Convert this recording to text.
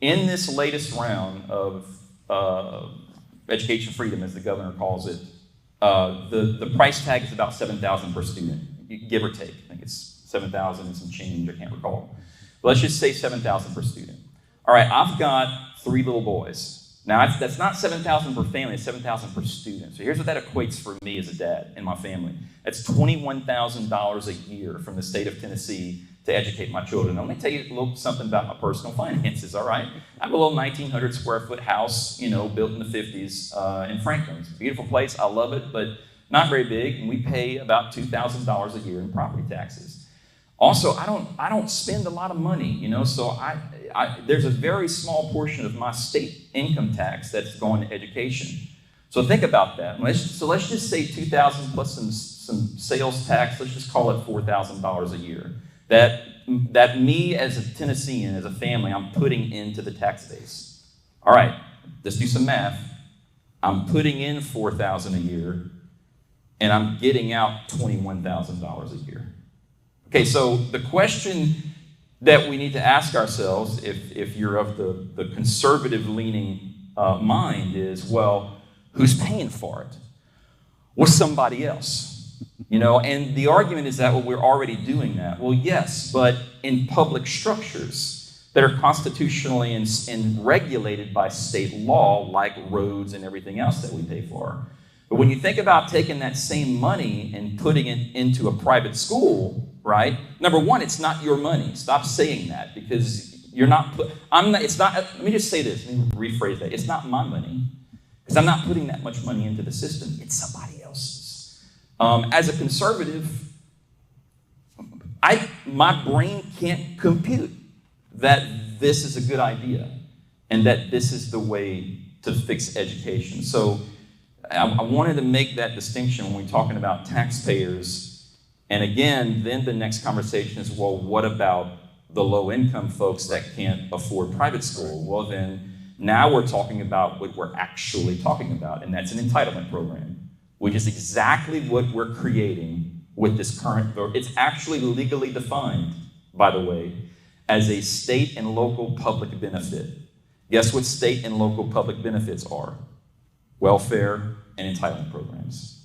in this latest round of education freedom, as the governor calls it, the price tag is about $7,000 per student, give or take. I think it's $7,000 and some change, I can't recall. But let's just say $7,000 per student. All right, I've got 3 little boys. Now, that's not $7,000 per family, it's $7,000 per student. So here's what that equates for me as a dad and my family. That's $21,000 a year from the state of Tennessee to educate my children. Now, let me tell you a little something about my personal finances, all right? I have a little 1,900 square foot house, built in the 50s in Franklin. It's a beautiful place, I love it, but not very big, and we pay about $2,000 a year in property taxes. Also, I don't spend a lot of money, so there's a very small portion of my state income tax that's going to education. So think about that. Let's just say $2,000 plus some sales tax. Let's just call it $4,000 a year. That me as a Tennessean, as a family, I'm putting into the tax base. All right, let's do some math. I'm putting in $4,000 a year, and I'm getting out $21,000 a year. Okay, so the question that we need to ask ourselves, if you're of the conservative-leaning mind, is, well, who's paying for it? Well, somebody else. And the argument is that, well, we're already doing that. Well, yes, but in public structures that are constitutionally and regulated by state law, like roads and everything else that we pay for. But when you think about taking that same money and putting it into a private school, right? Number one, it's not your money. Stop saying that, because you're not. It's not. Let me just say this. Let me rephrase that. It's not my money, because I'm not putting that much money into the system. It's somebody else's. As a conservative, my brain can't compute that this is a good idea and that this is the way to fix education. So I wanted to make that distinction when we're talking about taxpayers. And again, then the next conversation is, well, what about the low-income folks that can't afford private school? Well, then now we're talking about what we're actually talking about, and that's an entitlement program, which is exactly what we're creating with this current vote. It's actually legally defined, by the way, as a state and local public benefit. Guess what state and local public benefits are? Welfare and entitlement programs.